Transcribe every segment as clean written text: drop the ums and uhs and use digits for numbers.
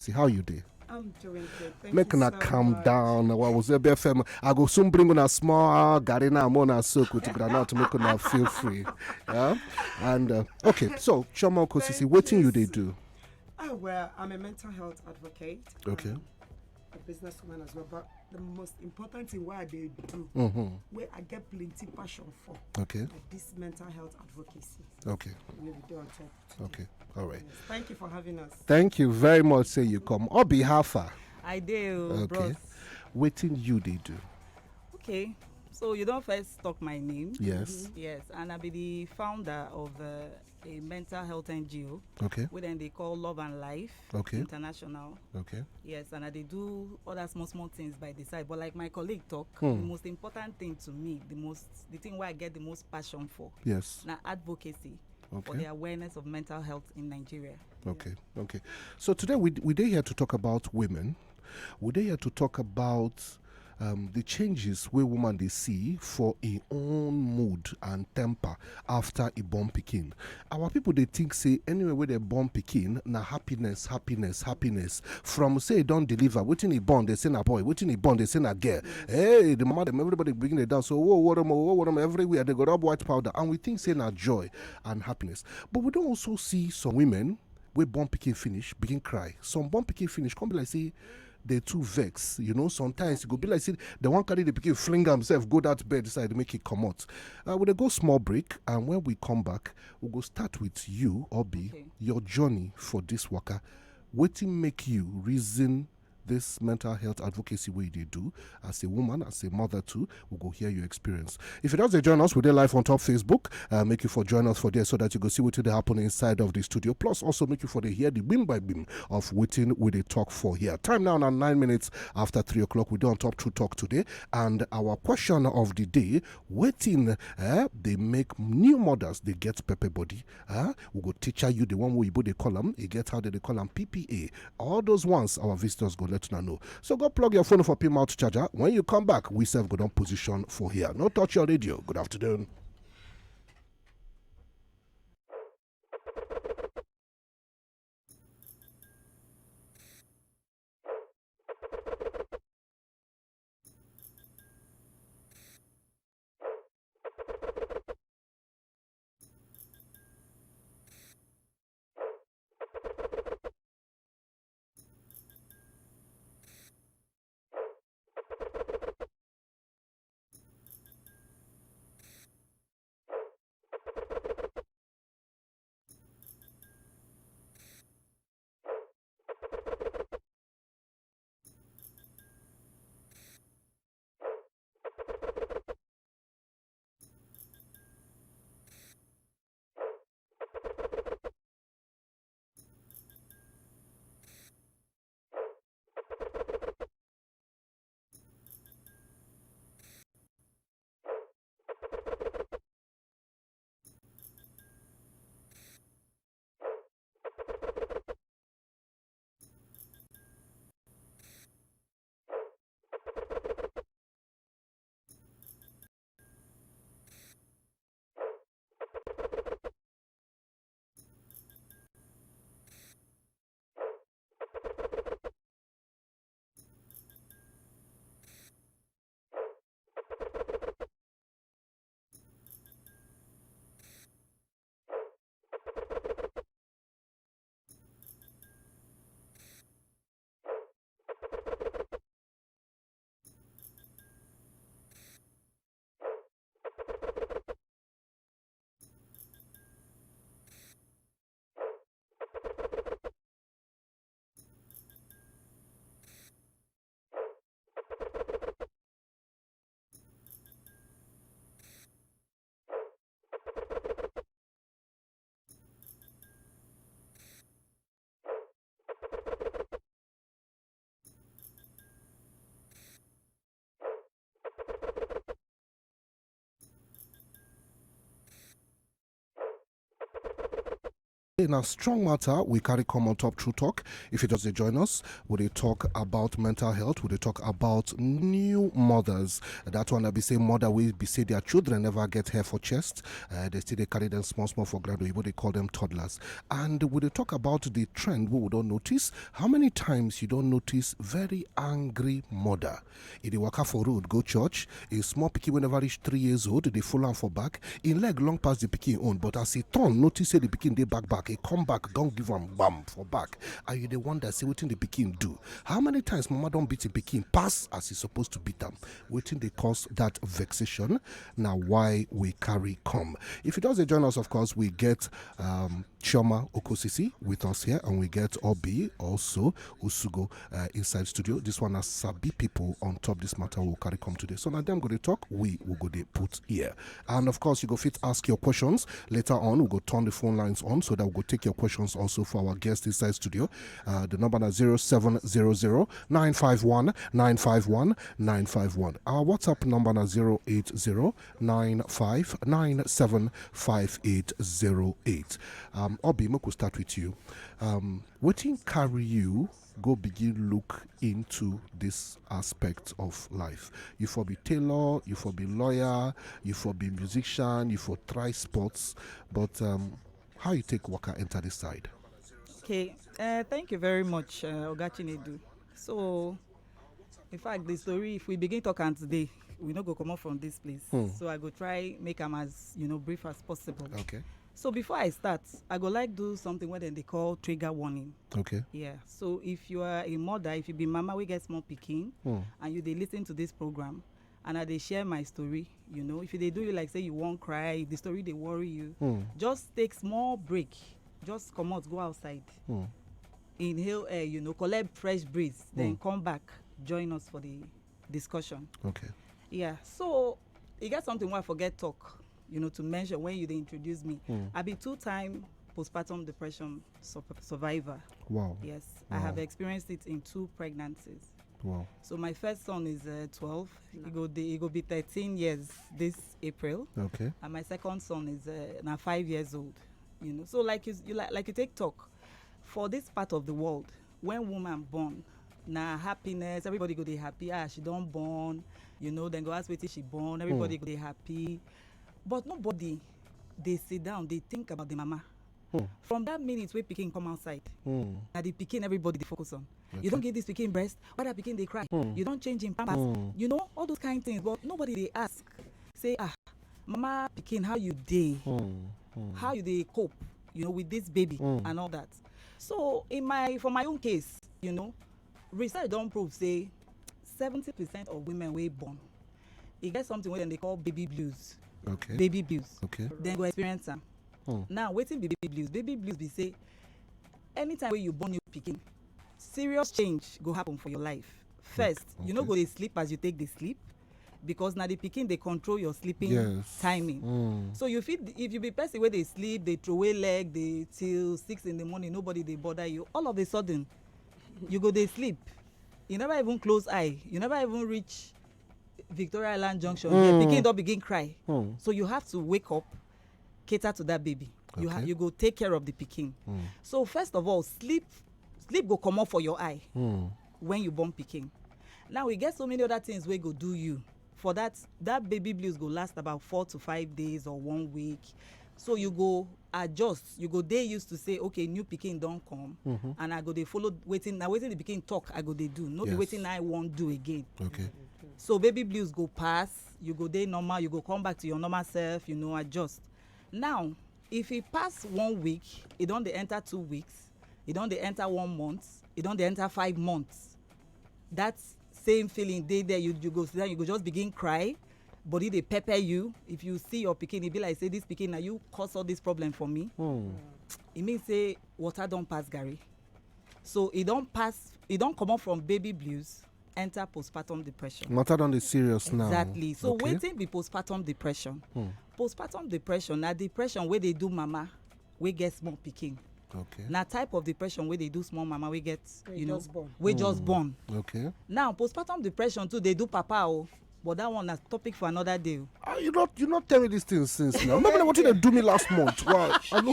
See how you do. I'm doing good. Thank Make you na so calm much. down. Wazobia FM. I go soon bring on a small garina mona soak with granite to make una feel free. Yeah. And okay, so Chioma Okosisi, Thank what you. you they do? Oh, well, I'm a mental health advocate. Okay. A businesswoman as well. But the most important thing why they do, where I get plenty passion for, Okay. like this mental health advocacy. Okay. We will do on top. Today. Okay. All right. Yes. Thank you for having us. Thank you very much. Say you come. Obi Hafa. I do, Okay. bros. Waiting you they do. Okay, so you don't first talk my name. Yes. Yes, and I be the founder of a mental health NGO. Okay. Which then they call Love and Life International. Okay. Yes, and they do other small things by the side. But like my colleague talk, the most important thing to me, the thing where I get the most passion for, Yes. now advocacy for the awareness of mental health in Nigeria. Okay. Okay. So today we are here to talk about women. We're here to talk about the changes where women they see for a own mood and temper after a born pikin. Our people they think say anywhere where they born pikin na happiness. From say don't deliver, waiting a born they say na boy, waiting a born they say na girl. Hey, the mama them everybody bringing it down. So what everywhere they got up white powder, and we think say na joy and happiness. But we don't also see some women where born pikin finish begin cry. Some born pikin finish come be like say they too vex, sometimes it go be like say the one carry the pikin fling himself go that bed decide to make it come out. We'll go small break, and when we come back we'll go start with you, Obi. Your journey for this worker, wetin make you reason this mental health advocacy way they do as a woman, as a mother too. We'll go hear your experience. If you don't join us, we're there live on top Facebook. Make you for join us for there so that you go see what they happen inside of the studio. Plus also make you for the hear the beam by beam of waiting with a talk for here. Time now 9 minutes after 3 o'clock. We do on top true talk today. And our question of the day, waiting they make new mothers they get pepper body. We go teacher you the one way they call them. You get how they call them PPA. All those ones our visitors go let you know. So go plug your phone for pin mouth charger. When you come back, we serve good on position for here. No touch your radio. Good afternoon. In a strong matter, we carry come on top True Talk. If you just join us, we talk about mental health. We talk about new mothers. That one I be say mother will be say their children never get hair for chest. They still they carry them small for graduate. They call them toddlers. And we talk about the trend we don't notice. How many times you don't notice very angry mother? If they walk out for road, go church. A small pikin whenever reach 3 years old, they full on for back. In leg long past the pikin own, but as he turn, notice say the pikin they back. He come back, don't give him bam for back. Are you the one that say what the pikin do? How many times mama don't beat the pikin pass as he's supposed to beat them? Waiting they cause that vexation. Now why we carry come? If it doesn't join us, of course, we get Chioma Okosisi with us here, and we get Obi also Osugo inside studio. This one has Sabi people on top this matter will carry come today. So now them go to talk, we will go to put here. And of course you go fit ask your questions later on. We'll go turn the phone lines on so that we'll go take your questions also for our guest inside studio. The number is 0700 951 951 951. Our WhatsApp number is 080 9597 5808. Obi, we could start with you. What carry you go begin look into this aspect of life? You for be tailor, you for be lawyer, you for be musician, you for try sports, but how you take waka enter this side? Okay, thank you very much, Ogachinedu. So, in fact, the story, if we begin talking today, we not go come up from this place. So I go try make them as brief as possible. Okay. So before I start, I go like do something what they call trigger warning. Okay. Yeah. So if you are a mother, if you be mama, we get small pikin, and you they listen to this program, and they share my story, if they do you like say you won't cry, the story they worry you, just take small break, just come out, go outside, inhale air, collect fresh breeze, then come back, join us for the discussion. Okay. Yeah. So you got something where I forget talk. To mention when you introduce me. I be 2-time postpartum depression survivor. Wow. Yes, wow. I have experienced it in 2 pregnancies. Wow. So my first son is 12. He go be 13 years this April. Okay. And my second son is now 5 years old. So like you take talk for this part of the world, when woman born, now happiness, everybody go they happy. She don't born. Then go ask wait till she born. Everybody go they happy. But nobody, they sit down, they think about the mama. From that minute where Pikin come outside, now the Pikin everybody they focus on. Okay. You don't give this Pikin breast, why that Pikin they cry? You don't change him pampers. All those kind of things. But nobody they ask, say, mama Pikin, how you dey? How you they cope, with this baby and all that. So for my own case, research don't prove say 70% of women were born. It gets something when they call baby blues. Okay. Baby blues. Okay. Then go experience them. Now, waiting baby blues. Baby blues be say, anytime when you born your pikin, serious change go happen for your life. First, you go to sleep as you take the sleep, because now the pikin they control your sleeping timing. So if you be person where they sleep, they throw away leg, they till 6 in the morning, nobody they bother you. All of a sudden, you go they sleep. You never even close eye. You never even reach Victoria Island Junction. Pikin don't begin cry. So you have to wake up, cater to that baby. Okay. You go take care of the pikin. So first of all, sleep go come up for your eye when you born pikin. Now we get so many other things we go do you. For that baby blues go last about 4 to 5 days or 1 week. So you go adjust. You go they used to say, okay, new pikin don't come, and I go they follow waiting. Now waiting the pikin talk, I go they do. No be waiting I won't do again. Okay. So baby blues go pass, you go day normal, you go come back to your normal self, adjust. Now, if it pass 1 week, it don't they enter 2 weeks, it don't they enter 1 month, it don't they enter 5 months. That same feeling there, you go sit down, you go just begin cry, body they pepper you. If you see your pikin, it be like say this pikin now you cause all this problem for me. It means say water don't pass Gary. So it don't come up from baby blues, enter postpartum depression. Matter on the serious now. Exactly. So waiting be postpartum depression. Postpartum depression, now depression where they do mama, we get small pikin. Okay. Now type of depression where they do small mama, we get, just born. we just born. Okay. Now postpartum depression too, they do papa. But that one is topic for another day. You not tell me these things since now. Remember what you do me last month? Wow, I know.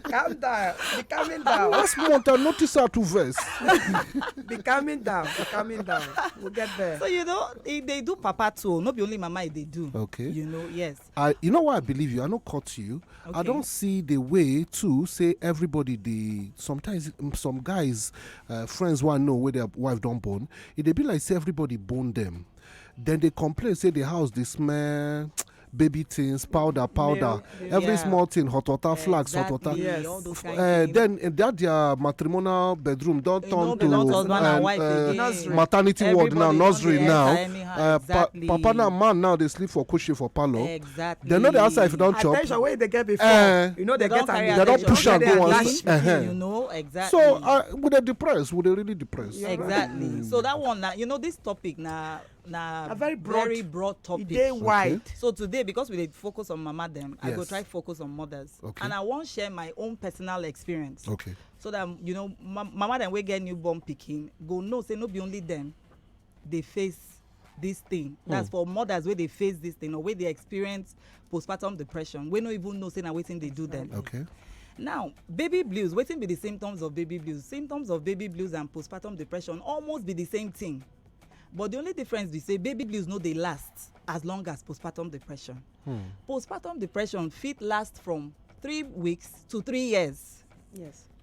Calm down. Be calming down. Last month I noticed her to verse. Be calming down. Be calming down. We'll get there. So they do papa too. Not be only mama they do. Okay. Yes. You know why I believe you? I don't cut you. Okay. I don't see the way to say everybody. Sometimes some guys, friends want to know where their wife don't born. It they be like say everybody born them. Then they complain, say the house they smell baby things, powder, every small thing, hot water, flags, hot water. Yes. Then that their matrimonial bedroom don't turn to maternity ward now, nursery now. Papa now man now they sleep for cushion for parlor. Exactly. They know the answer if you don't chop. Attention where they get before. They get they don't push and go on. Exactly. So would they depressed? Would they really depressed? Exactly. So that one now, this topic now. A very broad topic. Day wide. So today, because we did focus on mama them, I go try focus on mothers. Okay. And I won't share my own personal experience. Okay. So that mama them we get newborn Pikin go no say no be only them they face this thing. That's for mothers where they face this thing or where they experience postpartum depression. We don't even know say now waiting they do them. Okay. Now, baby blues, waiting be the symptoms of baby blues. Symptoms of baby blues and postpartum depression almost be the same thing. But the only difference we say baby blues no they last as long as postpartum depression. Postpartum depression fit last from 3 weeks to 3 years.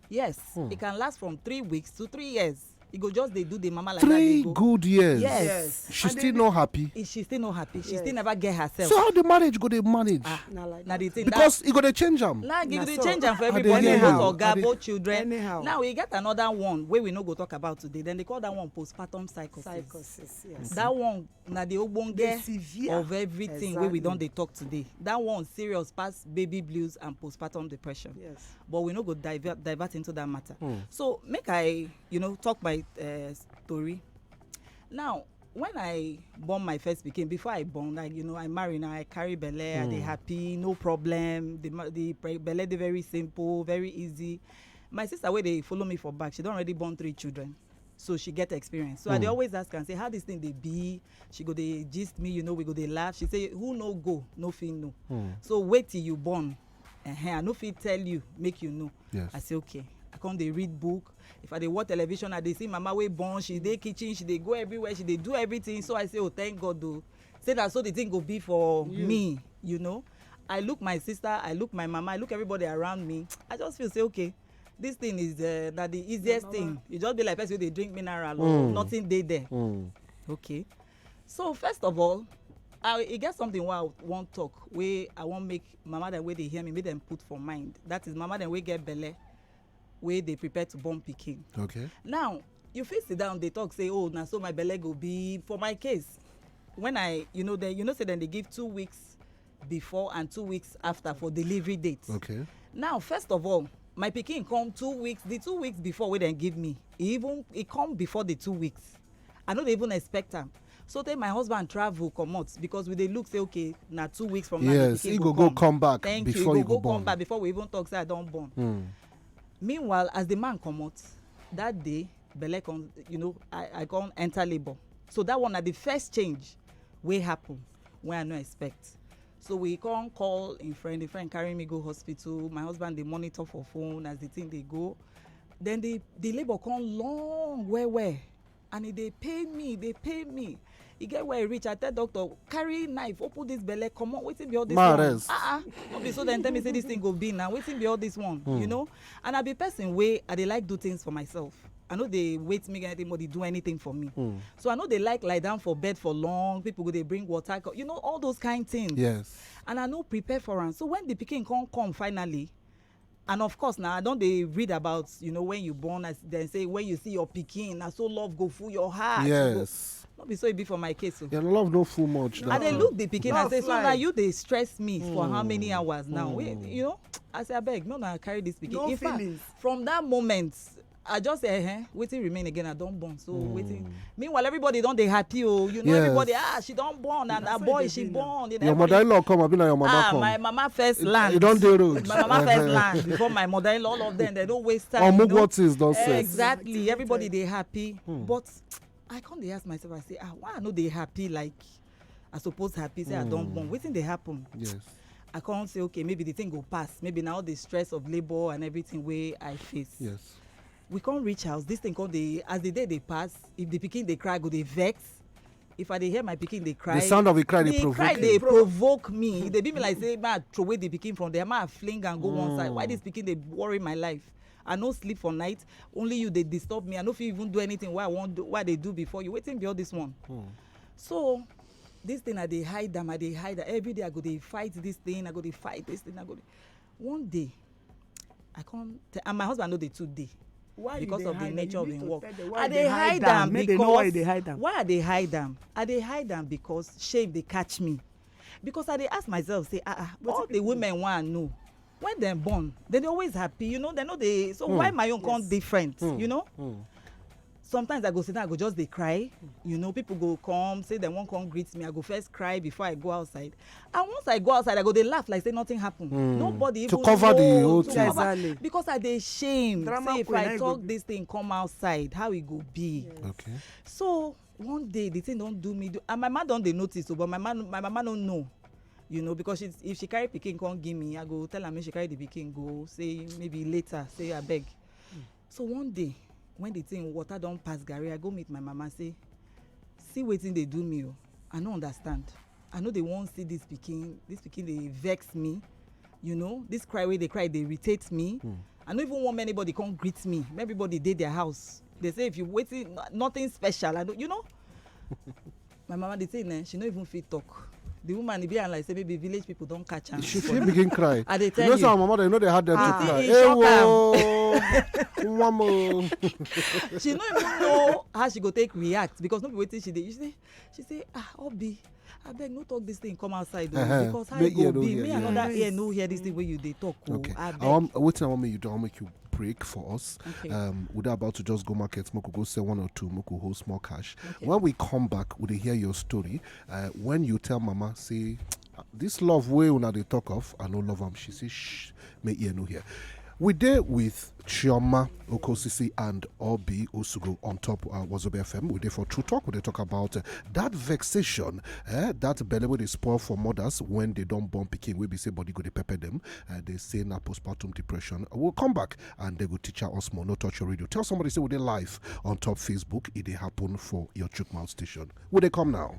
Yes. It can last from 3 weeks to 3 years. It go just they do the mama like 3 that. good years. Yes. She's still not happy. She's still not happy. She still never get herself. So how the marriage go they manage? Now the thing because it go to change them. Now give the change them for everybody. Both children. Anyhow. Now we get another one where we no go talk about today. Then they call that one postpartum psychosis. Yes. That one now the obonge severe of everything where we don't they talk today. That one serious past baby blues and postpartum depression. Yes. But we no go divert into that matter. So make I talk my story. Now when I born my first Pikin, before I born, like I marry now, I carry belle, I dey happy, no problem. The belle dey very simple, very easy. My sister where they follow me for back, she don already born 3 children, so she get experience. So I dey always ask her and say how this thing dey be. She go dey gist me, we go dey laugh. She say who no go no fit know. So wait till you born. I no fit tell you make you know. Yes. I say okay. I come dey read book. If I dey watch television, I dey see mama wey born, she dey kitchen, she dey go everywhere, she dey do everything. So I say, oh, thank God though. Say that so the thing go be for me, I look my sister, I look my mama, I look everybody around me. I just feel say, okay, this thing is that the easiest thing. You just be like person wey dey drink mineral or nothing dey there. Okay. So first of all, it get something where I want talk, where I want make mama them where they hear me, make them put for mind. That is mama them wey get belle, where they prepare to born Pikin. Okay. Now you fit sit down, they talk say, oh, now so my belle go be. For my case, when I say then they give 2 weeks before and 2 weeks after for delivery date. Okay. Now first of all, my Pikin come 2 weeks. The 2 weeks before wey dem give me, it come before the 2 weeks. I no dey even expect am. So then my husband travel comot because we dey look say okay na 2 weeks from now. Yes, he go come back. Thank before you. you go born. Come back before we even talk say I don born. Meanwhile, as the man comot that day, belle come, I come enter labour. So that one na the first change wey happen wey I no expect. So we come call the friend carry me go hospital. My husband dey monitor for phone as the thing dey go. Then the labour come long well, and e dey pain me. E get where e reach, I tell doctor carry knife open this belle comot, wetin be all this one? No be so dem tell me say this thing go be now, wetin be all this one? And I be person wey I dey like do things for myself. I no dey wait make anybody do anything for me. So I no dey like lie down for bed for long. People go dey bring water, all those kind things. Yes. And I no prepare for am. So when the Pikin come finally, and of course now I don dey read about when you born, as dem say when you see your Pikin, na so love go full your heart. Yes. No be so e be for my case. Your love no full much. I dey look the Pikin and say, so now you dey stress me for how many hours now? I say abeg, make una carry this Pikin. No In fact, feelings. from that moment, I just say, wetin remain again? I don born. So wetin. Meanwhile, everybody don dey happy. Everybody, she don born, and her boy she born. Your mother-in-law come, abi na your mother come? My mama first land. You don dey road. My mama first land before my mother-in-law. All of them, they don't waste time. What is don say? Exactly. Everybody dey happy, but I can't dey ask myself, I say, why I no dey happy like I suppose happy, say I don't born. Wetin dey happen? Yes. I can't say, okay, maybe the thing go pass. Maybe now the stress of labor and everything wey I face. Yes. We can't reach house. This thing called as the day they pass, if the pikin they cry, go they vex. If I dey hear my pikin they cry, The sound of the cry they the provoke cry you. they provoke me. They be me like say, man, throw away the pikin from there, man, fling and go one side. Why this pikin they worry my life? I no sleep for night. Only you they disturb me. I no fit even do anything why I want do, why they do before you. Waiting be all this one. So this thing I dey hide them. I dey hide them. Every day I go dey fight this thing. I go dey fight this thing. One day I can't. And my husband know the 2 day. Why Because of the nature of him work. I dey hide them because why they hide them. Why I dey hide them? I dey hide them because shame they catch me. Because I dey ask myself, say, all the women want to know when they're born, they always happy, you know. They know they. So why my own come different, you know? Sometimes I go sit down, I go just dey cry, you know. People go come say they won't come greet me. I go first cry before I go outside. And once I go outside, I go they laugh like say nothing happened. Nobody even cover the know, whole to thing. cover- Exactly. Because I dey shame. Drama Say if queen, I how you talk go this thing come outside, how it go be? Okay. So one day the thing don't do me, and my mama don't dey notice, but my mama don't know, you know, because if she carry pikin come give me, I go tell her make she carry the pikin go, say maybe later, say I beg. So one day when the thing water don pass garri, I go meet my mama, say see wetin dey do me. I no understand. I know they won't see this pikin dey vex me, you know. This cry wey they cry dey irritate me. I no even want anybody come greet me. Everybody dey their house. They say if you waiting, nothing special. I don't, you know. My mama dey say, she no even fit talk. The woman be like say maybe village people don't catch her. She begin cry. I dey tell you know you. some mama, they know they had them to cry. it shock she no even know how she go take react, because no be wetin she dey. She say Obi, abeg no talk this thing come outside because how e go be me another ear no hear this thing wey you dey talk. Okay. Abeg. Wetin I want make you do, I want make you break for us. Okay. We're about to just go market, make we go sell 1 or 2, make we hold small cash. Okay. When we come back, we hear your story. When you tell mama, say, this love way una dey talk of, I no love am. She say, shh, me ear no hear. We there with Chioma Okosisi and Obi Osugo on top Wazobia FM. We there for True Talk. We talk about that vexation, that belly where they spoil for mothers when they don't born pikin. We be say body go they pepper them. They say na postpartum depression. We'll come back and they will teach us more. No touch your radio. Tell somebody say we they live on top Facebook. It they happen for your Chook Mouth station. Will they come now?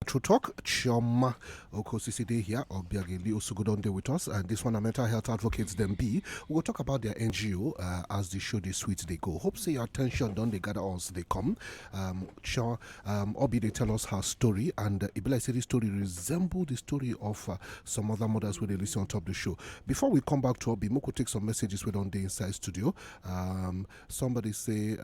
True Talk. Chioma Okosisi here, Obiageli Osugo Mental with us, and this one, a mental health advocates them be. We'll talk about their NGO as the show, the sweet they go. Hope say your attention, don't they gather us, they come. Obi, they tell us her story, and it like say this story resemble the story of some other mothers where they listen on top of the show. Before we come back to Obi, Moko take some messages with on the inside studio. Somebody say,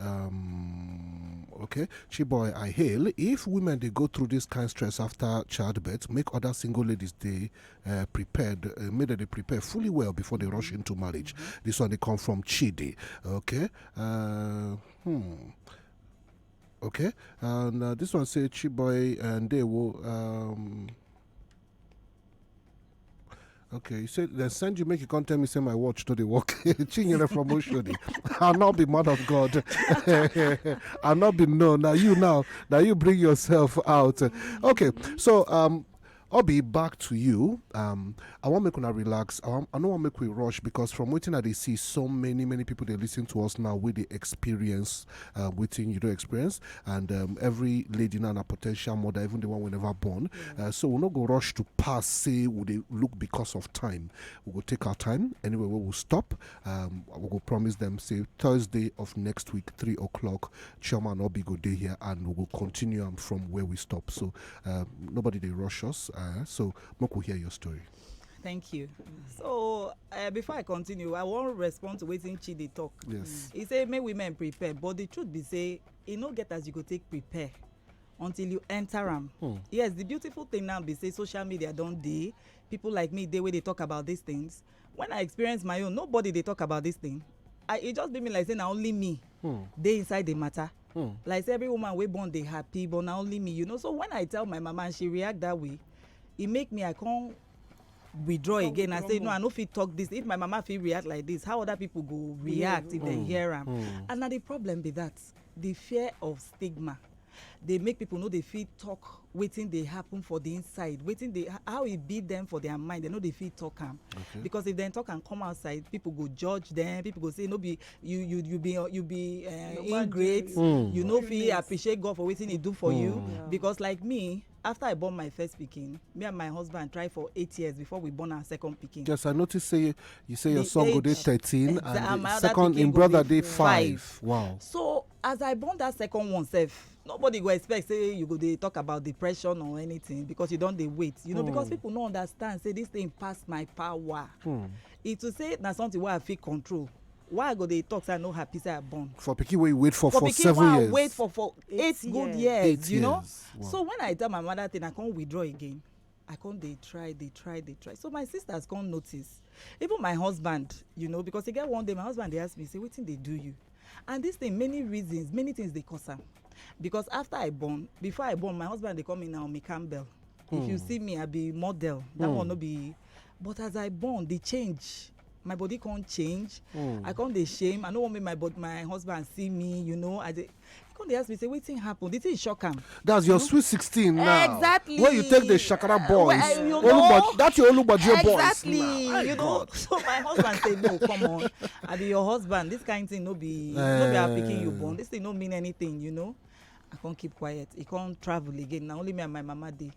okay, Chiboy, I hail. If women they go through this kind of stress after childbirth, make other single ladies they prepared, made that they prepare fully well before they rush into marriage. This one they come from Chidi. Okay. Okay. And this one say Chiboy and they will okay, you said then send you make you can't tell me say my watch to the work. Chinyere from Oshodi. I'll not be mad of God. I'll not be known. Now you bring yourself out. Okay, so Obi, back to you. I want make una relax. I don't want make we rush because from waiting that they see so many people they listen to us now with the experience, waiting you don't experience, and every lady now a potential mother, even the one we never born. So we'll not go rush to pass. Say would they look because of time. We will take our time. Anyway, we will stop. We will promise them say Thursday of next week 3:00. Chioma and Obi go day here, and we will continue from where we stop. So nobody they rush us. So Moko hear your story. Thank you. So before I continue, I want to respond to waiting Chidi talk. Yes. He say make women prepare, but the truth be say it no get as you go take prepare until you enter them. Yes, the beautiful thing now be say social media don't dey. People like me, they way they talk about these things. When I experience my own, nobody they talk about this thing. It just be me like say now only me. They inside the matter. Like say every woman we born they happy, but now only me, you know. So when I tell my mama and she react that way, it make me I can't withdraw again. I say no, I no fit talk this. If my mama feel react like this, how other people go react if they hear am? And now the problem be that the fear of stigma. They make people know they feel talk waiting they happen for the inside, waiting they how it beat them for their mind. They know they feel talk am. Because if they talk and come outside, people go judge them. People go say no be you be ingrate. You know feel appreciate God for waiting he do for you. Because like me, after I born my first pikin, me and my husband tried for 8 years before we born our second pikin. Yes, I noticed say you say your son go day 13 and my the second in brother day 5. Wow. So as I born that second one self, nobody go expect say you go dey talk about depression or anything because you don't dey wait, you know, because people no understand say this thing pass my power. It to say na something where I feel control. Why I go dey talk say I no happy say I born? For pikin wey you wait for 7 years. Wait for 8 good years, 8 you know. years. Wow. So when I tell my mother thing, I can't withdraw again. I can't they try. So my sisters can't notice. Even my husband, you know, because they get one day my husband they ask me, say, what thing they do you? And this thing, many reasons, many things they cause am. Because before I born, my husband they call me Naomi Campbell. If you see me, I be model. That one no be. But as I born, they change. My body can't change. I can't dey shame. I don't want my husband see me, you know. He can't ask me, say, what thing happened? Did it shock him? That's your sweet 16 now. Exactly. Where you take the Shakara boys. Well, you know, that's your Olubajo boys. Exactly. Now. You know. So my husband say, no, come on. I be your husband. This kind of thing no be our picking you born. This thing don't mean anything, you know. I can't keep quiet. He can't travel again. Now only me and my mama dey.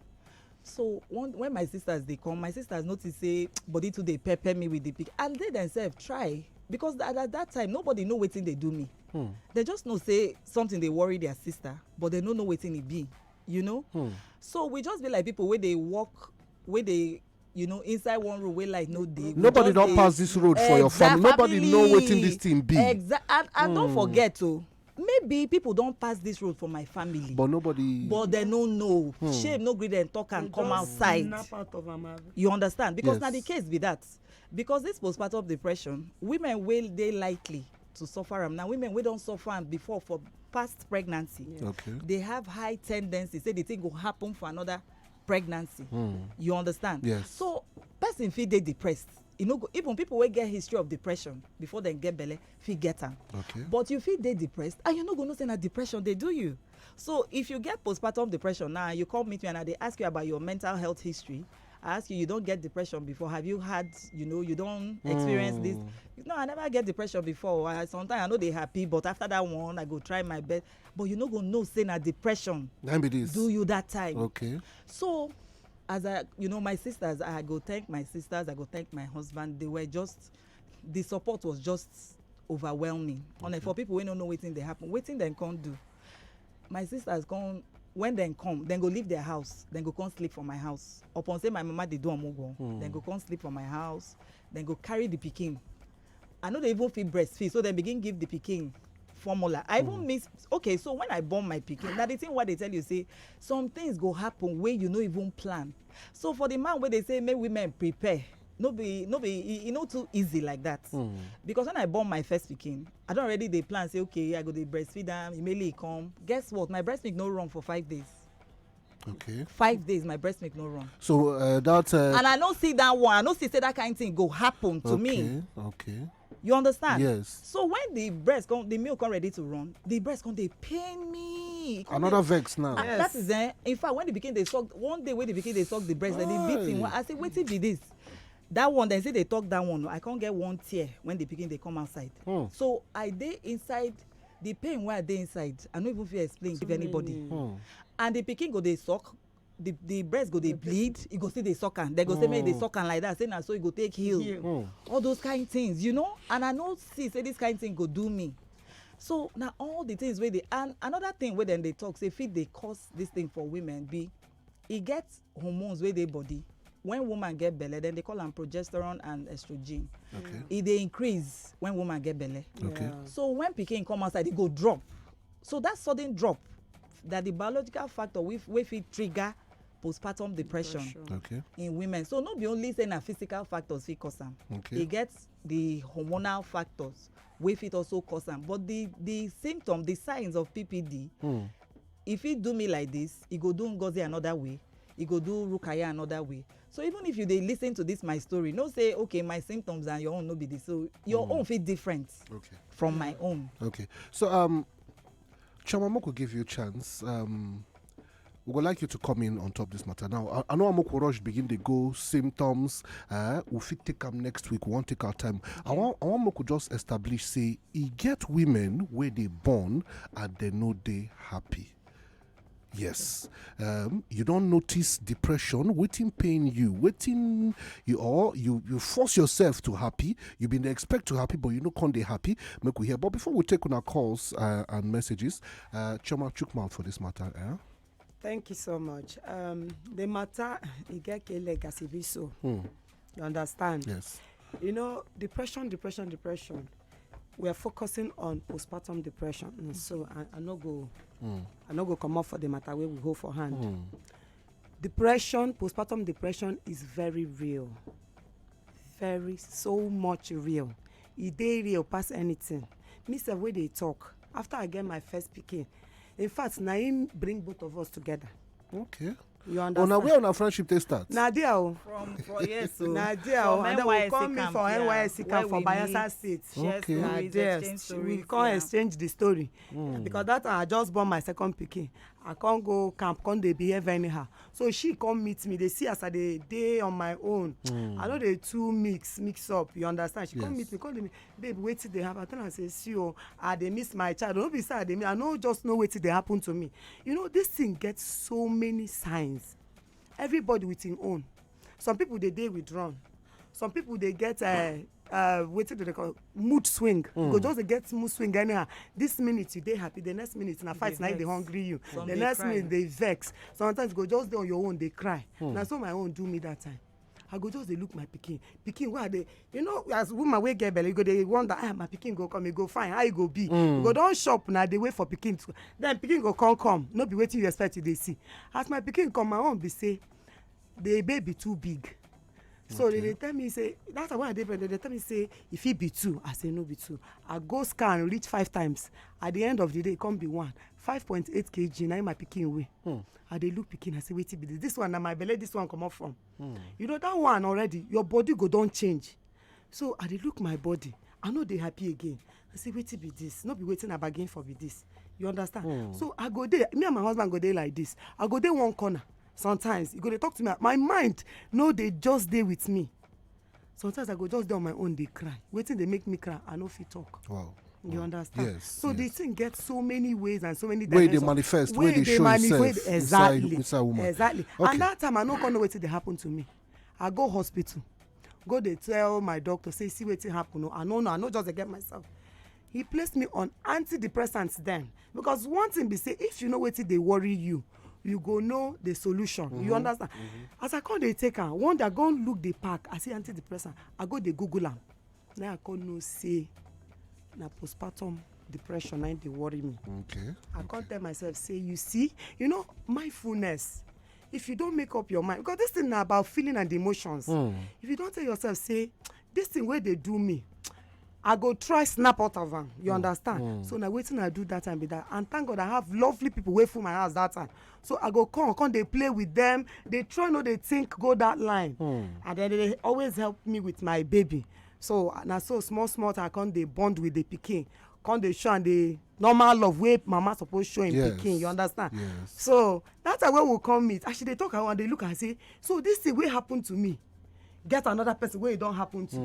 So when my sisters they come, my sisters notice say body too they pepper me with the pig, and they themselves try because at that time nobody know wetin they do me. They just know say something they worry their sister, but they don't know wetin it be, you know. So we just be like people where they walk, where they you know inside one room where like no day. Nobody don't pass this road for your family. Nobody know wetin this thing be. And don't forget to. Maybe people don't pass this road for my family. But nobody. But they don't know. Shame no gree them talk and come outside. You understand? Because now the case be that. Because this postpartum depression, women will they likely to suffer them. Now women we don't suffer them before for past pregnancy. Okay. They have high tendency. Say the thing will happen for another pregnancy. You understand? Yes. So person feel they depressed. You know, even people will get history of depression before they get belle, feel get them. Okay. But you feel they depressed, and you're not going to say that depression they do you. So if you get postpartum depression now, you come meet me and they ask you about your mental health history, I ask you, you don't get depression before? Have you had, you don't experience this? No, I never get depression before. Sometimes I know they happy, but after that one, I go try my best. But you no go know say na depression do you that time. Okay. So, as my sisters, I go thank my sisters, I go thank my husband. They were just, the support was just overwhelming. Okay. For people who don't know wetin dey happen, wetin dem can't do. My sisters come, when dem come, then go leave their house, then go come sleep for my house. Upon say my mama dey do omogo, then go come sleep for my house, then go carry the pikin. I know they even feel breastfeed, so they begin give the pikin formula. I even miss. Okay, so when I born my pikin, now the thing what they tell you, say some things go happen where you no even plan. So for the man where they say make women prepare, no be too easy like that. Because when I born my first pikin, I don't already they plan say okay, I go to breastfeed them, immediately come. Guess what? My breast milk no run for 5 days. Okay. 5 days my breast milk no run. So that's and I don't see that one. I don't see say that kind of thing go happen to me. Okay. You understand? Yes. So when the milk come ready to run, the breast come they pain me. Another vex now. Yes. That is in fact when the pikin they suck, one day when the pikin they suck the breast, then they beat him. I say wetin be this? That one, they say they talk that one. I can't get one tear when the pikin they come outside. So I dey inside, the pain where I dey inside, I don't even feel explain give anybody. And the pikin go they suck, the breast go they bleed, it go see they suck and they go say maybe they suck and like that, say now so it go take heal. All those kind of things, and I know see say this kind of thing go do me. So now all the things where they, and another thing where then they talk say fit they cause this thing for women be, it gets hormones where they body. When woman get belly, then they call them progesterone and estrogen. Okay. It they increase when woman get belly. Okay. Yeah. So when pikin come outside, it go drop. So that sudden drop, that the biological factor we fit trigger postpartum depression. Okay. In women. So not be only saying na physical factors fit cause am. Okay. It gets the hormonal factors we fit also cause am. But the symptom, the signs of PPD, if it do me like this, it go do Ngozi another way. It go do Rukaya another way. So even if you they listen to this my story, no say okay my symptoms and your own no be this. So your own feel different from my own. Okay. So Chioma, Moko give you a chance. We would like you to come in on top this matter. Now, I know Amoko Rush begin to go symptoms. We fit take them next week. We won't take our time. I want Moko just establish, say, he get women where they born and they know they happy. Yes. You don't notice depression, waiting pain you force yourself to happy. You been expect to happy, but you know can't they happy. Make we hear. But before we take on our calls and messages, Chioma chook mouth for this matter. Thank you so much. The matter it get a legacy so. You understand? Yes. Depression. We are focusing on postpartum depression. So I no go come up for the matter where we go for hand. Postpartum depression is very real. Very so much real. It dey real past anything. Me say where they talk. After I get my first pikin. In fact, Naim bring both of us together. Okay. You understand? On where on our friendship they start? Nadia. From yes, so Nadia. And then we come in for NYSC camp for Bayelsa State. Okay. Nadia. We can't exchange the story. Because that I just born my second pikin. I can't go camp, can't they behave anyhow. So she come meet me. They see us at the day on my own. I know they two mix up. You understand? She come meet me, call me, babe, wait till they happen. I tell her, say, see you, they miss my child. Don't be sad. I know just know wait till they happen to me. This thing gets so many signs. Everybody with his own. Some people they withdrawn. Some people they get what do they call mood swing. Go just get mood swing anyhow. This minute you they happy, the next minute in a fight now they hungry you. The next minute they vex. Sometimes go just do on your own, they cry. Now so my own do me that time. I go just they look my pikin where they as woman wey get belly, you go they wonder my pikin go come, you go fine, how you go be? You go don't shop now, they wait for pikin to then pikin go come, no be waiting you expect they see. As my pikin come, my own be say the baby too big. So they tell me say that's why they tell me say if he be 2, I say no be 2. I go scan reach 5 times. At the end of the day, it come be 1. 5.8 kg now my pikin weigh. I dey look pikin, I say wait be this one na my belly, this one come up from. That one already your body go don't change. So I dey look my body. I know they happy again. I say wait be this, not be waiting a bargain for be this. You understand? So I go there. Me and my husband go there like this. I go there one corner. sometimes you go dey talk to me, my mind no dey just dey with me. Sometimes I go just dey on my own dey cry. Wetin dey make me cry, I no fit talk. Wow. You understand? Yes. So the thing gets so many ways and so many Where dimensions. they manifest, where they show itself exactly. inside woman. Exactly. Okay. And that time I no come know wetin dey happen to me. I go hospital, go dey tell my doctor say see wetin happen. No, I no just dey get myself. He placed me on antidepressants then, because one thing be say if you know wetin dey worry you, you go know the solution. You understand? As I come dey take am, one day I go look the pack, I see antidepressant, I go dey Google am. Now I come know say na postpartum depression na dey worry me. Okay. I can't tell myself, say, you see, mindfulness. If you don't make up your mind, because this thing na about feeling and emotions. If you don't tell yourself, say, this thing where they do me, I go try snap out of them. You understand? So now waiting I do that time be that. And thank God I have lovely people wait for my house that time. So I go come they play with them. They try they think go that line. And then they always help me with my baby. So now so small I come they bond with the pikin. Come they show and the normal love way mama supposed show in pikin. You understand? Yes. So that's where we come meet. Actually they talk and they look and say, so this thing will happen to me. Get another person where it don't happen to.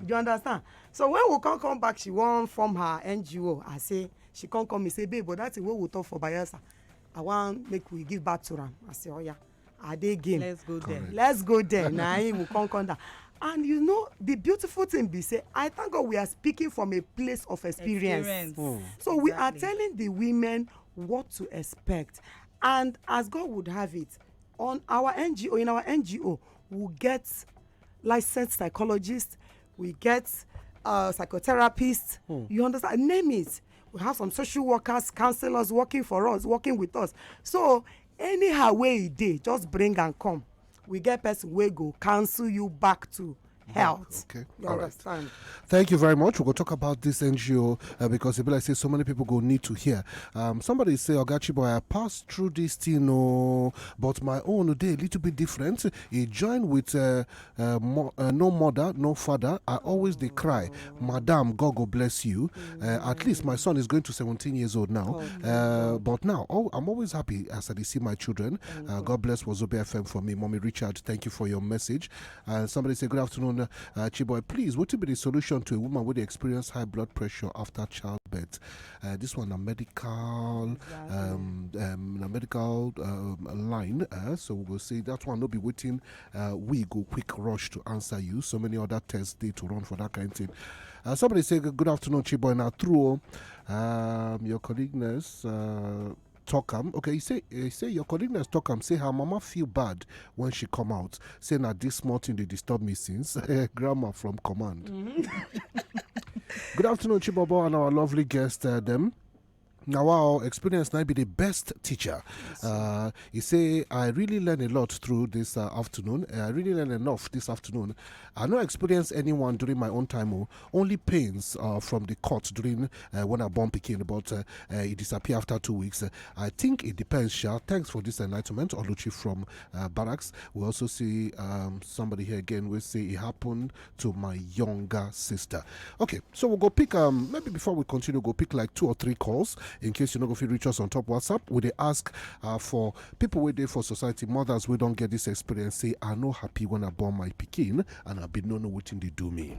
You understand? So when we come back, she won't form her NGO. I say she can't come and say, babe, but that's what we talk for Bayelsa. I want make we give back to them. I say, oh yeah, are they game? Let's go there. Let's go there. Now we come down. And the beautiful thing be say, I thank God we are speaking from a place of experience. So we are telling the women what to expect. And as God would have it, on our NGO, in our NGO, we'll get licensed psychologists, we get psychotherapists. You understand? Name it. We have some social workers, counselors working for us, working with us. So anyhow way it dey, just bring and come. We get person wey go counsel you back to health. Okay. You understand? Right. Thank you very much. We'll talk about this NGO because like I say, so many people go need to hear. Somebody say, Oga Chiboy, I passed through this thing, but my own day a little bit different. He joined with no mother, no father. I always they cry. Madam, God go bless you. At least my son is going to 17 years old now. But now, I'm always happy as I see my children. God bless Wazobia FM for me. Mommy Richard, thank you for your message. Somebody say, good afternoon. Chiboy, please, what would be the solution to a woman with experience high blood pressure after childbirth? This one a medical line. So we'll say that one will be waiting. We go quick rush to answer you. So many other tests they to run for that kind of thing. Somebody say good afternoon, Chiboy. Now through your colleague nurse. Talkam. Okay, you say your colleague nurse Talkam say her mama feel bad when she come out. Say now this small thing they disturb me since. Grandma from command. Good afternoon, Chibobo, and our lovely guest them. Now our experience might be the best teacher. He say I really learned a lot through this afternoon. I really learned enough this afternoon. I no experience anyone during my own time. Only pains from the court during when I born Pikin, but it disappeared after 2 weeks. I think it depends. Sha. Thanks for this enlightenment, Oluchi from Barracks. We also see somebody here again. We say it happened to my younger sister. Okay, so we'll go pick. Maybe before we continue, go pick like 2 or 3 calls. In case you know if you reach us on top WhatsApp, we they ask for people wait there for society, mothers we don't get this experience. Say I no happy when I born my Pikin and I be no know what they do me.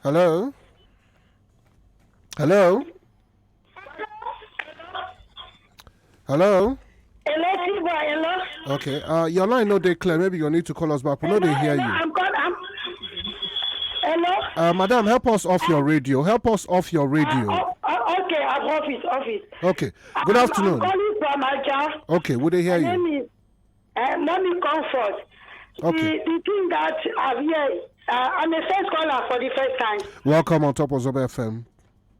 Hello? Hello? Hello? Hello. Okay. Your line no dey clear. Maybe you need to call us back. We know they hear you. Hello? Madam, help us off your radio. Okay, I'm office. Okay. Good afternoon. I'm calling from Aja. Okay, would they hear you? My name is Mommy Comfort. Okay. The thing that I'm here, I'm a first caller for the first time. Welcome on Top of Wazobia FM.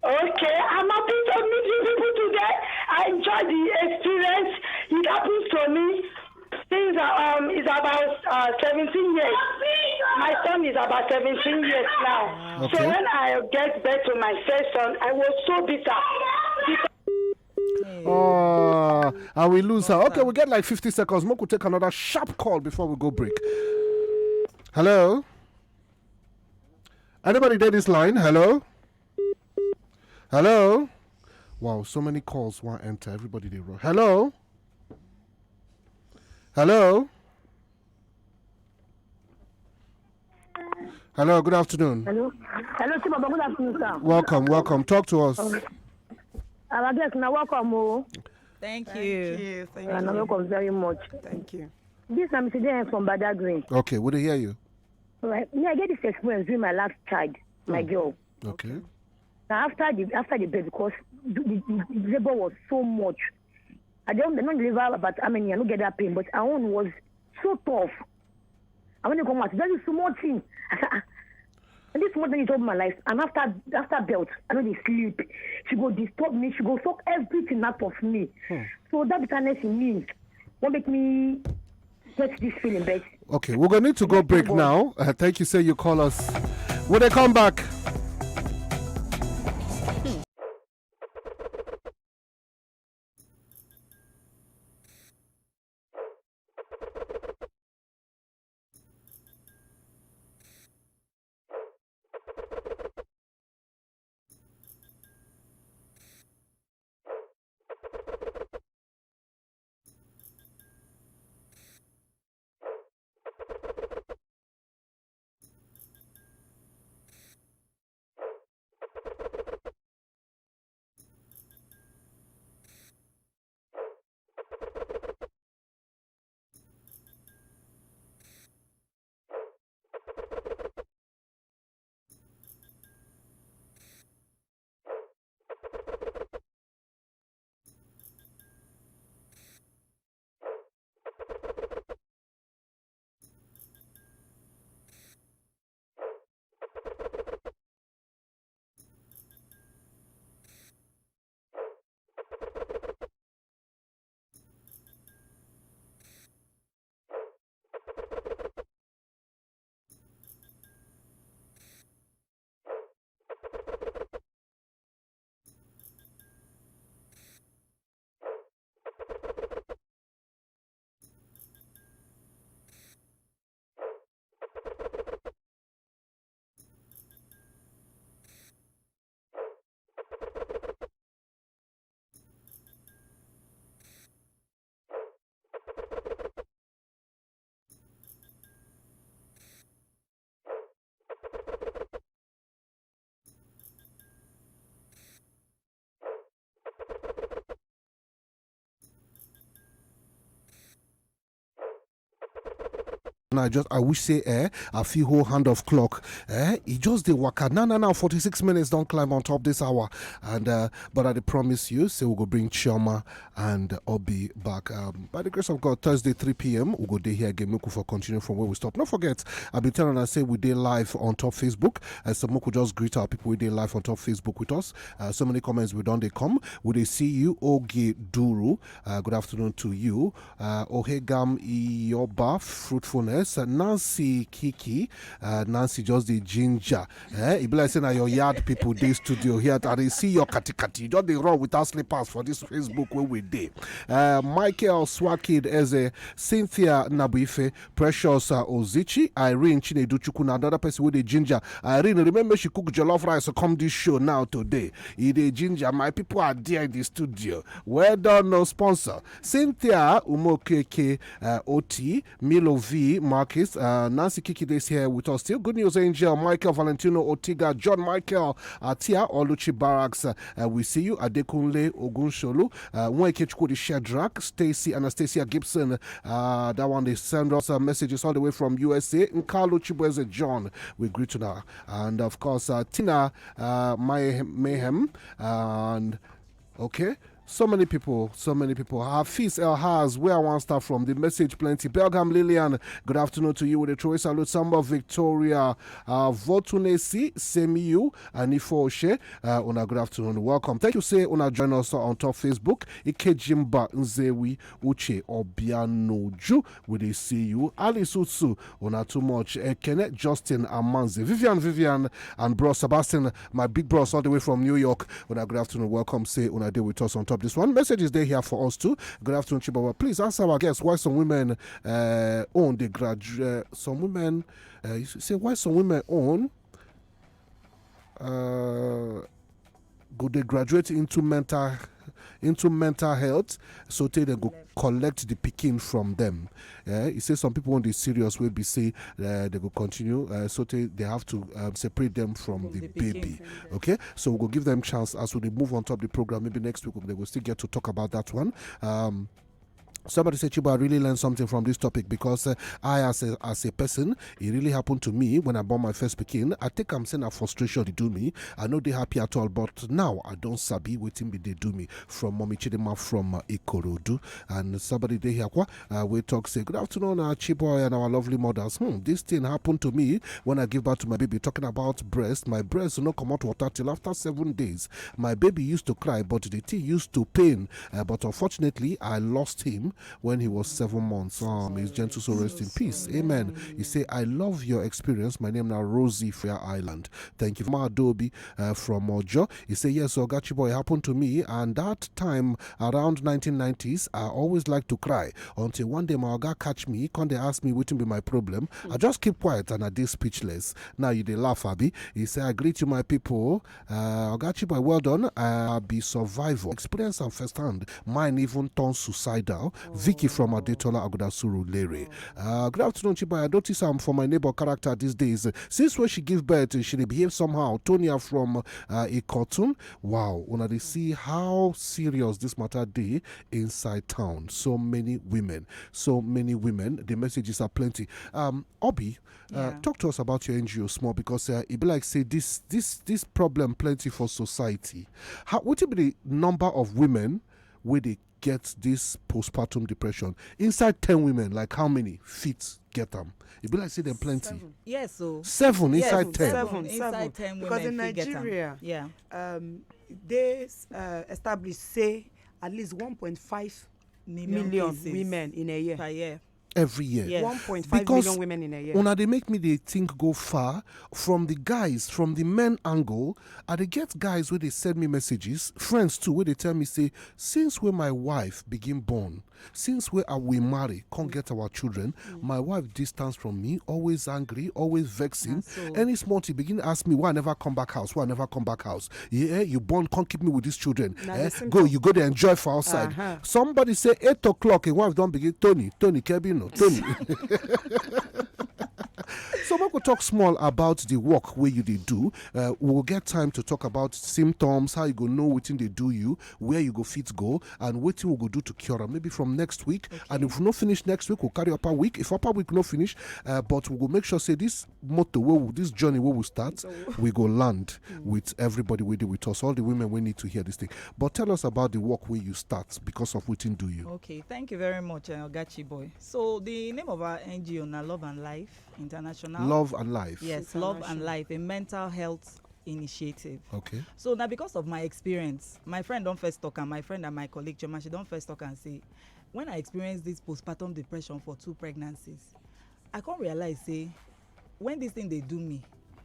Okay, I'm happy to meet you people today. I enjoyed the experience. It happens to me since it's about 17 years. My son is about 17 years now. Okay. So when I get back to my first son, I was so bitter. Oh, and we lose her. Okay, we get like 50 seconds. Mo could take another sharp call before we go break. Hello? Anybody there this line? Hello? Hello? Wow, so many calls want enter. Everybody they run. Hello? Hello? Hello, good afternoon. Hello, Chioma, good afternoon, sir. Welcome. Talk to us. I guess now welcome. Thank you. Thank And I you. welcome very much. Thank you. This is Siddon from Badagry. Okay, would they hear you? Right. Me, I get this experience with my last child, my girl. Okay. Now after the birth, because the labor was so much. I don't deliver, but I don't get that pain. But our own was so tough. I want to come out. That is so much thing. And this morning, he told my life. And after belt, I know they sleep. She go disturb me. She go suck everything out of me. So that bitterness in me won't make me get this feeling back. Okay, we're going to need to go break now. Thank you, sir. You call us. When they come back. I wish say I feel whole hand of clock. He just the waka. Now 46 minutes don't climb on top this hour. And but I promise you, say we'll go bring Chioma and Obi back. By the grace of God, Thursday 3 p.m. we'll go day here again. Moku for continue from where we stop. Don't forget, I've been telling us say we day live on top Facebook. So Moku just greet our people we day live on top Facebook with us. So many comments we don't they come. Would they see you? Oge Duru. Good afternoon to you. Ohegam Iyoba fruitfulness. Nancy Kiki, Nancy just the ginger. It be like saying that your yard people day studio here and they see your katikati. Just they run without slippers for this Facebook where we day. Michael Swakid as a Cynthia Nabuife, Precious Ozichi, Irene Chinedu Chukuna, another person with the ginger. Irene, remember she cooked jollof rice to come this show now today. The ginger, my people are there in the studio. Well done, no sponsor. Cynthia Umokeke Oti, Milo V, Marcus, Nancy Kiki is here with us still. Good News Angel, Michael Valentino Otiga, John Michael Atia, Oluchi Barracks. We see you. Adekunle Ogunsholu, Nweke Chukwudi Shedrack, Stacy Anastasia Gibson. That one they send us messages all the way from USA. Nkalo Chiboiwazobia John, we greet you now. And of course, Tina Mayhem. And okay. So many people. Hafiz El Haz, where I want to start from. The message plenty. Belgam Lillian, good afternoon to you with a Troy salute. Samba Victoria, Votunesi, Semiyu, Anifo Oshe, Una, good afternoon. Welcome. Thank you, say, Una, join us on top Facebook. Ikejimba Nzewi, Uche, Obianoju, we they see you. Ali Sutsu, Una, too much. Kenneth, Justin, Amanze, Vivian, and bro Sebastian, my big bros all the way from New York. Una, good afternoon. Welcome, say, Una, day with us on top up this one. Message is there here for us too. Good afternoon, Chiboiwa. Please answer our guest why some women own the graduate. Some women you say why some women own go they graduate into mental health, so they go collect the Pikin from them. He says some people on the serious will be say they go continue, so they have to separate them from the baby. Okay, so we'll give them chance as we move on top of the program. Maybe next week they will still get to talk about that one. Somebody said, Chiba, I really learned something from this topic because I, as a person, it really happened to me when I bought my first Pikin. I think I'm saying a frustration they do me. I know they happy at all, but now I don't sabi waiting me they do me. From Mommy Chidima from Ikorodu. And somebody they here, we talk, say, good afternoon, Chiboy and our lovely mothers. This thing happened to me when I give birth to my baby. Talking about breast, my breast will not come out water till after 7 days. My baby used to cry, but the thing used to pain. But unfortunately, I lost him when he was 7 months. May his gentle soul rest in peace. Amen. He say, I love your experience. My name now Rosie Fair Island. Thank you. Adobe from Ojo. He say, yes, Ogachi boy, it happened to me. And that time around 1990s, I always like to cry until one day my Oga catch me. Can they ask me what will be my problem? I just keep quiet and I did speechless. Now you they laugh, Abby. He say, I greet you, my people. Ogachi boy, well done. I be survivor. Experience and first hand. Mine even turned suicidal. Vicky from Adetola Agudasuru Lere. Good afternoon, Chiba. I notice for my neighbor character these days. Since when she give birth, she behave somehow. Tonya from a cartoon. Wow, when they see how serious this matter day inside town. So many women. The messages are plenty. Obi, talk to us about your NGO small because it be like say this problem plenty for society. What will be the number of women where they get this postpartum depression? Inside 10 women, like how many fit get them? It be like say them plenty. 7. Yes, so 7 inside 10. 7 inside 10 women. Because in Nigeria, they established say at least 1.5 million women in a year. Per year. Every year. Yes. 1.5 million women in a year. Una they make me they think go far from the guys, from the men angle. I they get guys where they send me messages, friends too, where they tell me say, since when my wife begin born, since where we marry, can't get our children, my wife distance from me, always angry, always vexing. Any small thing begin ask me why I never come back house, Yeah, you born, can't keep me with these children. You go there enjoy for outside. Somebody say 8 o'clock, and wife don't begin Tony, Kevin. Tony. So we will talk small about the work where you they do. We'll get time to talk about symptoms, how you go know what they do you, where you go fit go, and what we go do to cure them. Maybe from next week. Okay. And if we not finish next week, we'll carry upper week. If upper week not finish, but we will make sure say this motto, this journey where we start, we go land with everybody we do with us. All the women we need to hear this thing. But tell us about the work where you start because of what do you. Okay, thank you very much, Ogachi boy. So the name of our NGO now Love and Life International. Love and Life. Yes, Love and Life, a mental health initiative. Okay. So now because of my experience, my friend don't first talk and my friend and my colleague Chioma, she don't first talk and say, when I experienced this postpartum depression for 2 pregnancies, I can't realize say when this thing they do me,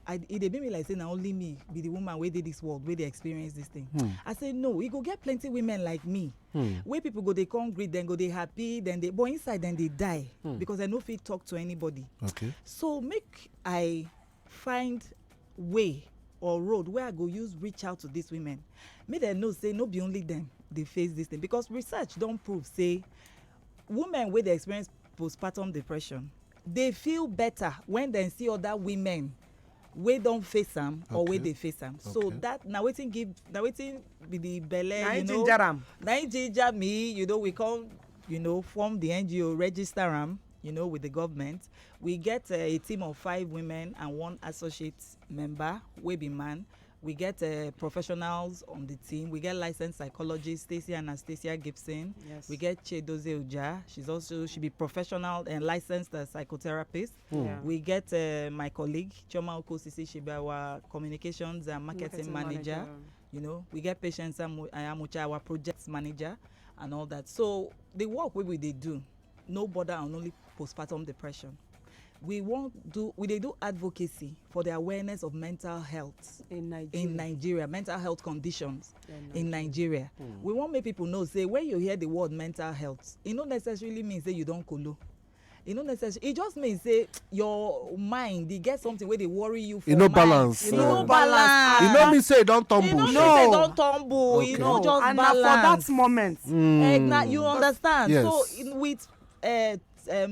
it be me like say now only me be the woman where they this world where they experience this thing. I say no, we go get plenty women like me. Where people go they come greet, then go they happy, then they but inside then they die because I no fit talk to anybody. Okay. So make I find way or road where I go use reach out to these women. Make them know say no be only them they face this thing because research don't prove say women where they experience postpartum depression they feel better when they see other women wey don face am or wey dey face am. So that na wetin be the belle, you know, na ginger me, we come, form the NGO, register am, with the government. We get a team of 5 women and 1 associate member wey be man. We get professionals on the team. We get licensed psychologists, Stacey Anastasia Gibson. Yes. We get Chedoze Uja. She be professional and licensed psychotherapist. We get my colleague, Chioma Okosisi, she be our communications and marketing manager. We get Patience Ayamucha, our project manager and all that. So the work we do, no border on only postpartum depression. we they do advocacy for the awareness of mental health in Nigeria, mental health conditions in Nigeria. We want make people know, say, when you hear the word mental health, it don't necessarily mean say you don't kolo. It don't necessarily. It just means say your mind, they get something where they worry you for. You know balance. You know balance. You know me say don't tumble. You know shit. me say don't tumble. Okay. You know just and balance. for that moment. You understand? Yes. So with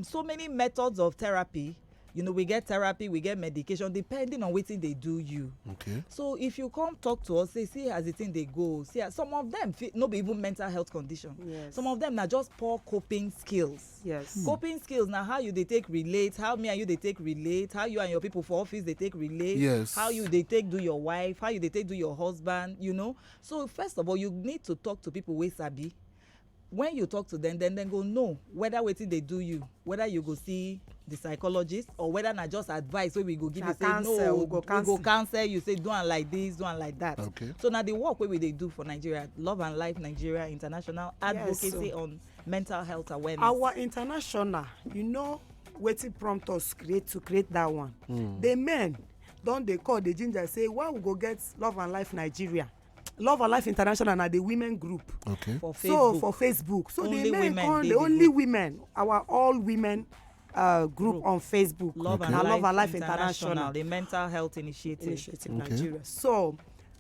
so many methods of therapy, you know, we get therapy, we get medication, depending on what they do you. Okay. So if you come talk to us, say, see as the thing they go, see some of them no be even mental health condition. Yes. Some of them are just poor coping skills. Yes. Coping skills now, how you they take relate, how me and you they take relate, how you and your people for office they take relate. Yes. How you they take do your wife, how you they take do your husband, you know. So first of all, you need to talk to people with Sabi. When you talk to them, then go know whether wetin they do you, whether you go see the psychologist or whether na just advice wey we go give you, say no, we go counsel you, say do am like this, do am like that. Okay. So na the work wey we dey do for Nigeria, Love and Life Nigeria International Advocacy on mental health awareness. Our international, you know, wetin prompt us to create that one. The men don dey call the ginger say, why we go get Love and Life Nigeria? Love and Life International na the women group. Okay. For Facebook. So for Facebook. So Only the men women call dey the the only group. women, our all women group on Facebook. Love Okay. and Love and Life Life International. the mental health initiative. Okay. Nigeria. So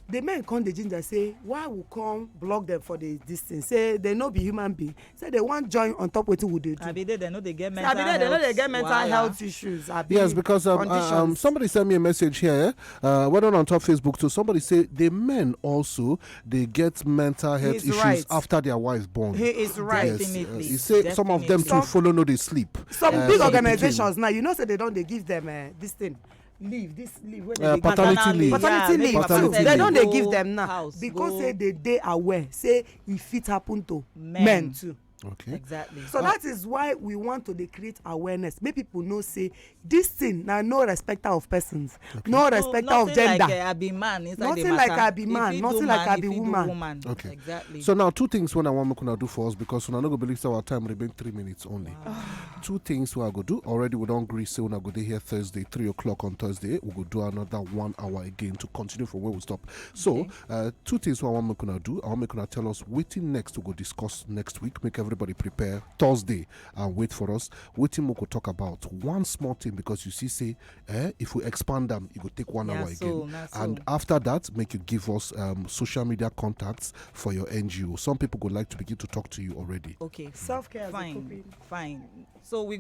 the men come the ginger say, why we come block them for the distance? Say they no be human being. Say they want join on top wetin we dey do. Abi they no dey get mental Abi health. they no dey get mental wahala. health issues. Abi Yes, because conditions. somebody sent me a message here, whether on top Facebook too. Somebody say the men also they get mental health He's issues right. after their wife born. He is right. Yes, Definitely. he say some of them Definitely. too follow no they sleep. Some for big the organizations now, you know, say they don't they give them this thing. Leave wey Uh, dey give paternity them. leave. Paternity leave. Paternity They leave. don't they Go give them now house, because go say they aware. Say if it happen to men too. Okay. Exactly. So that is why we want to dey create awareness, make people know say this thing na no respecter of persons, no respecter of gender. Like I be man inside Nothing the like matter. I be If man, he nothing do like I if be he do woman. Okay. Exactly. So now 2 things when I want to do for us, because when I no go believe say our time remain 3 minutes only. 2 things we are go do already. We don't agree. So when I go there here Thursday 3 o'clock on Thursday, we go do another 1 hour again to continue from where we stop. So 2 things we I want to do. I want to tell us waiting next to go discuss next week. Make everybody prepare Thursday and wait for us. Waiting we could talk about one small thing, because you see say if we expand them, it will take 1 hour again. And after that, make you give us social media contacts for your NGO. Some people would like to begin to talk to you already. Okay. Self-care Fine. So we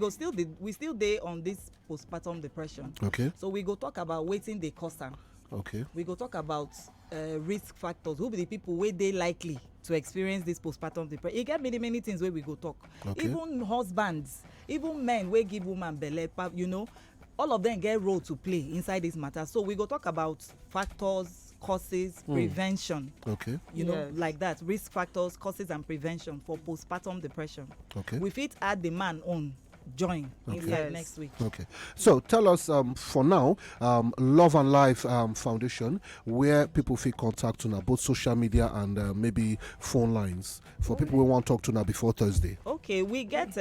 still dey on this postpartum depression. Okay. So we go talk about wetin dey cause am. Okay. We go talk about risk factors. Who be the people wey dey likely to experience this postpartum depression? E get many things wey we go talk. Okay. Even husbands, even men wey give woman belle, you know, all of them get role to play inside this matter. So we go talk about factors, causes, prevention. Okay. You know, Yes. like that. Risk factors, causes, and prevention for postpartum depression. Okay. We fit add the man on join inside Yes. next week. Okay. So tell us for now, Love and Life Foundation, where people feel contact on both social media and maybe phone lines for people who want to talk to now before Thursday. Okay, we get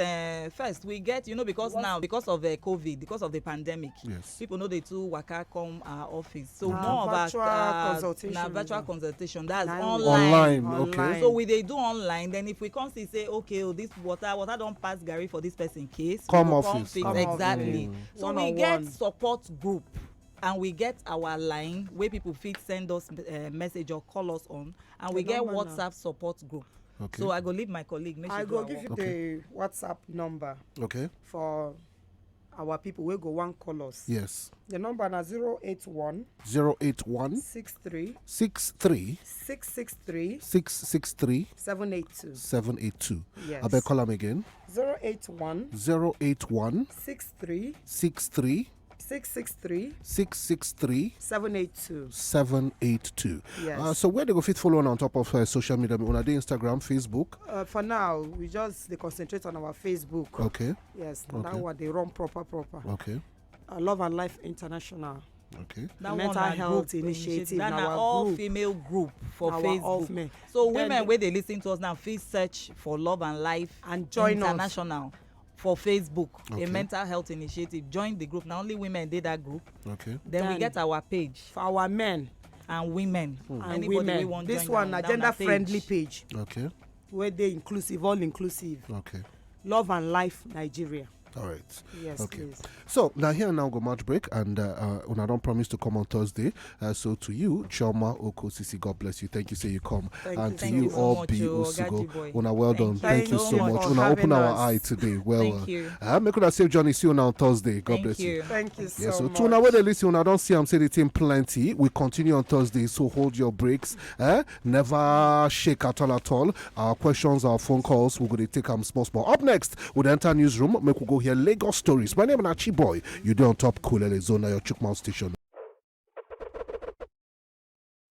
first we get, you know, because of COVID, because of the pandemic, Yes. people know they too waka come our office, so Na more of virtual our consultation na is virtual that. consultation, that's Na online. Okay. So we they do online, then if we come see say okay, this water don't pass Gary for this person case, Come we go office. fix. Come Exactly. office. So One we on get one. support group, and we get our line where people fit send us message or call us on, and we get number now. WhatsApp support group. Okay. So I go leave my colleague. Make I she do go her give you work. the WhatsApp number Okay. for our people wey go wan call us. Yes. The number na 081 081 63 63 663 663 782. 782. Yes. I beg call them again. 081 081 63 63 663 663 782. 782. Yes. So where they go fit follow on top of social media? On the Instagram, Facebook. For now, we just they concentrate on our Facebook. Okay. Yes, Okay. that one they run proper. Okay. Love and Life International. Okay. That Mental one na health group initiative, that na na our all group. female group for Our Facebook. all female. So Then women the- where they listen to us now, please search for Love and Life And join us. International for Facebook, Okay. a mental health initiative. Join the group. Now only women did that group. Okay. Then we get our page for our men and women. and Anybody we women. want This join one down a gender friendly page Okay. where they inclusive, all inclusive. Okay. Love and Life Nigeria. All right. Yes, Okay. please. So now here and now go match break, and I don't promise to come on Thursday. So to you, Chioma Okosisi, God bless you. Thank you, say you come, and to you, so all much, be Ogaji Usugo. boy. Una well done. Thank Thank you you so so much. much Una for open having our us. eye today. Well, Thank you. Make una safe journey. See you on Thursday. God Thank bless you. you. Thank you so Yes, so much. to now where they listen, I don't see I'm saying the team plenty. We continue on Thursday, so hold your breaks. Never shake at all. Our questions, our phone calls, we're going to take them small. Up next, we'll enter newsroom. Make we go hear Lagos stories. My name is Chiboy. You do on top cool Arizona, your Chukma station.